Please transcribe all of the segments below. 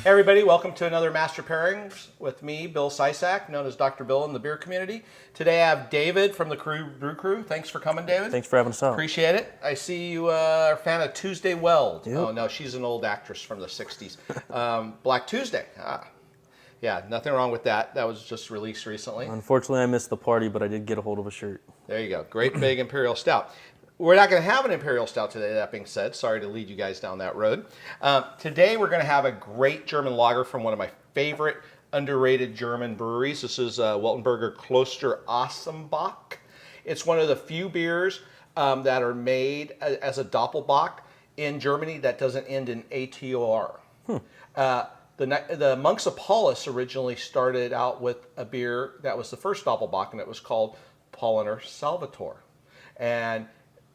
Hey everybody, welcome to another Master Pairings with me, Bill Sysak, known as Dr. Bill in the beer community. Today I have David from the Crude Brew Crew. Thanks for coming, David. Thanks for having us out. Appreciate it. I see you are a fan of Tuesday Weld. Yep. Oh no, she's an old actress from the 60s. Black Tuesday. Yeah, nothing wrong with that. That was just released recently. Unfortunately, I missed the party, but I did get a hold of a shirt. There you go. Great big Imperial Stout. We're not going to have an Imperial Stout today, that being said. Sorry to lead you guys down that road. Today we're going to have a great German lager from one of my favorite underrated German breweries. This is Weltenburger Kloster Asam Bock. It's one of the few beers that are made as a Dopple bock in Germany that doesn't end in ATOR. The monks of Paulus originally started out with a beer that was the first Dopple bock, and it was called Paulaner Salvator. And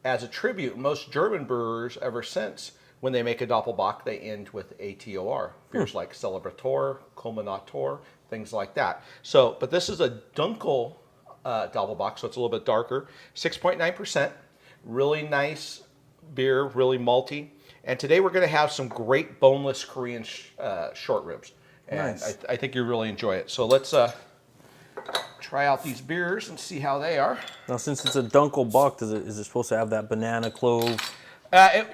as a tribute, most German brewers ever since, when they make a Doppelbock, they end with ATOR. Beers like Celebrator, Culminator, things like that. So, but this is a Dunkel Doppelbock, so it's a little bit darker. 6.9%, really nice beer, really malty. And today we're going to have some great boneless Korean short ribs. And Nice. I think you'll really enjoy it. So let's try out these beers and see how they are. Now, since it's a Dunkel Bock, is it supposed to have that banana clove?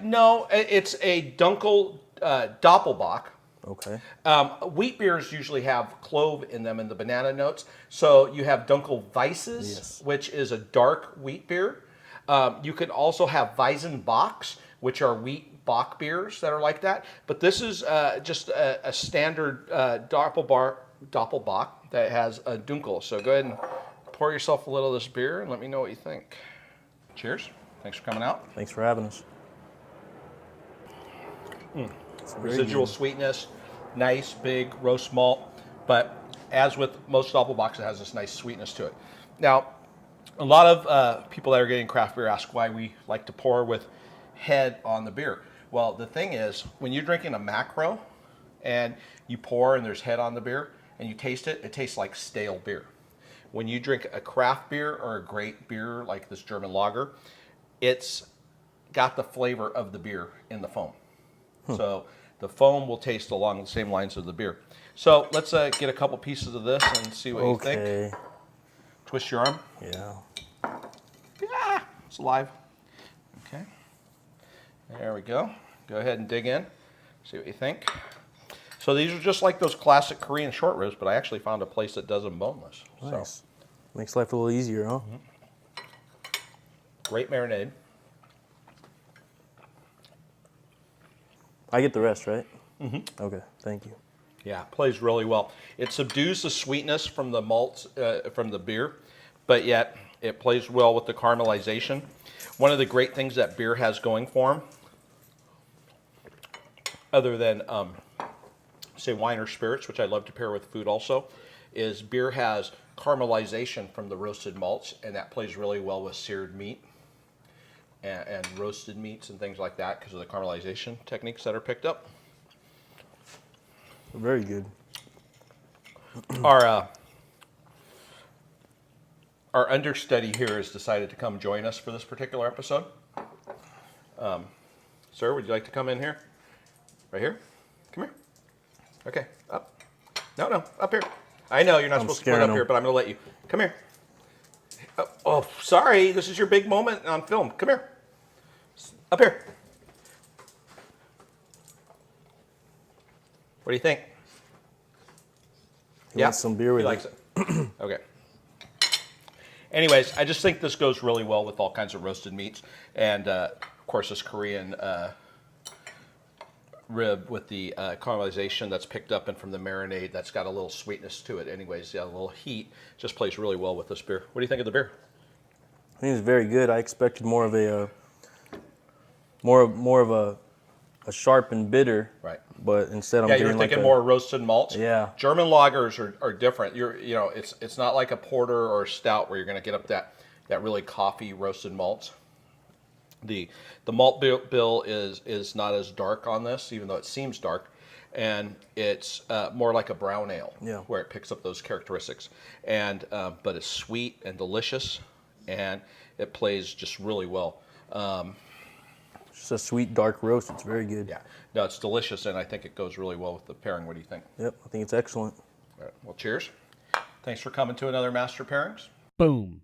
No, it's a Dunkel Doppelbock. Okay. Wheat beers usually have clove in them and the banana notes. So you have Dunkel Weisses, Yes. which is a dark wheat beer. You can also have Weizenbocks, which are wheat bock beers that are like that. But this is just a standard Doppelbock that has a Dunkel. So go ahead and pour yourself a little of this beer and let me know what you think. Cheers. Thanks for coming out. Thanks for having us. Residual sweetness, nice big roast malt, but as with most Doppelbocks, it has this nice sweetness to it. Now, a lot of people that are getting craft beer ask why we like to pour with head on the beer. Well, the thing is, when you're drinking a macro and you pour and there's head on the beer and you taste it, it tastes like stale beer. When you drink a craft beer or a great beer like this German lager, it's got the flavor of the beer in the foam. So the foam will taste along the same lines of the beer. So let's get a couple pieces of this and see what you think. Okay. Twist your arm. Yeah. Yeah, it's alive. Okay. There we go. Go ahead and dig in. See what you think. So these are just like those classic Korean short ribs, but I actually found a place that does them boneless. Nice. So Makes life a little easier, huh? great marinade. I get the rest, right? Mm-hmm. Okay. Thank you. Yeah, it plays really well. It subdues the sweetness from the malts, from the beer, but yet it plays well with the caramelization. One of the great things that beer has going for them, other than, say, wine or spirits, which I love to pair with food also, is beer has caramelization from the roasted malts, and that plays really well with seared meat and roasted meats and things like that because of the caramelization techniques that are picked up. Very good. Our understudy here has decided to come join us for this particular episode. Sir, would you like to come in here? Right here? Come here. Okay, up. No, up here. I know you're not supposed to put up here, but I'm going to let you. Come here. Oh, sorry. This is your big moment on film. Come here. Up here. What do you think? He wants some beer with he likes it. Okay. Anyways, I just think this goes really well with all kinds of roasted meats. And, of course, this Korean rib with the caramelization that's picked up and from the marinade that's got a little sweetness to it. Anyways, yeah, a little heat just plays really well with this beer. What do you think of the beer? I think it's very good. I expected more of a a sharp and bitter. Right. But instead, I'm Yeah, getting you're like thinking more roasted malts. Yeah. German lagers are different. It's not like a porter or a stout where you're going to get up that really coffee roasted malts. The malt bill is not as dark on this, even though it seems dark, and it's more like a brown ale, Yeah. where it picks up those characteristics. And but it's sweet and delicious, and it plays just really well. Just It's a sweet dark roast. It's very good. Yeah, no, it's delicious, and I think it goes really well with the pairing. What do you think? Yep, I think it's excellent. All right, well, cheers. Thanks for coming to another Master Pairings. Boom.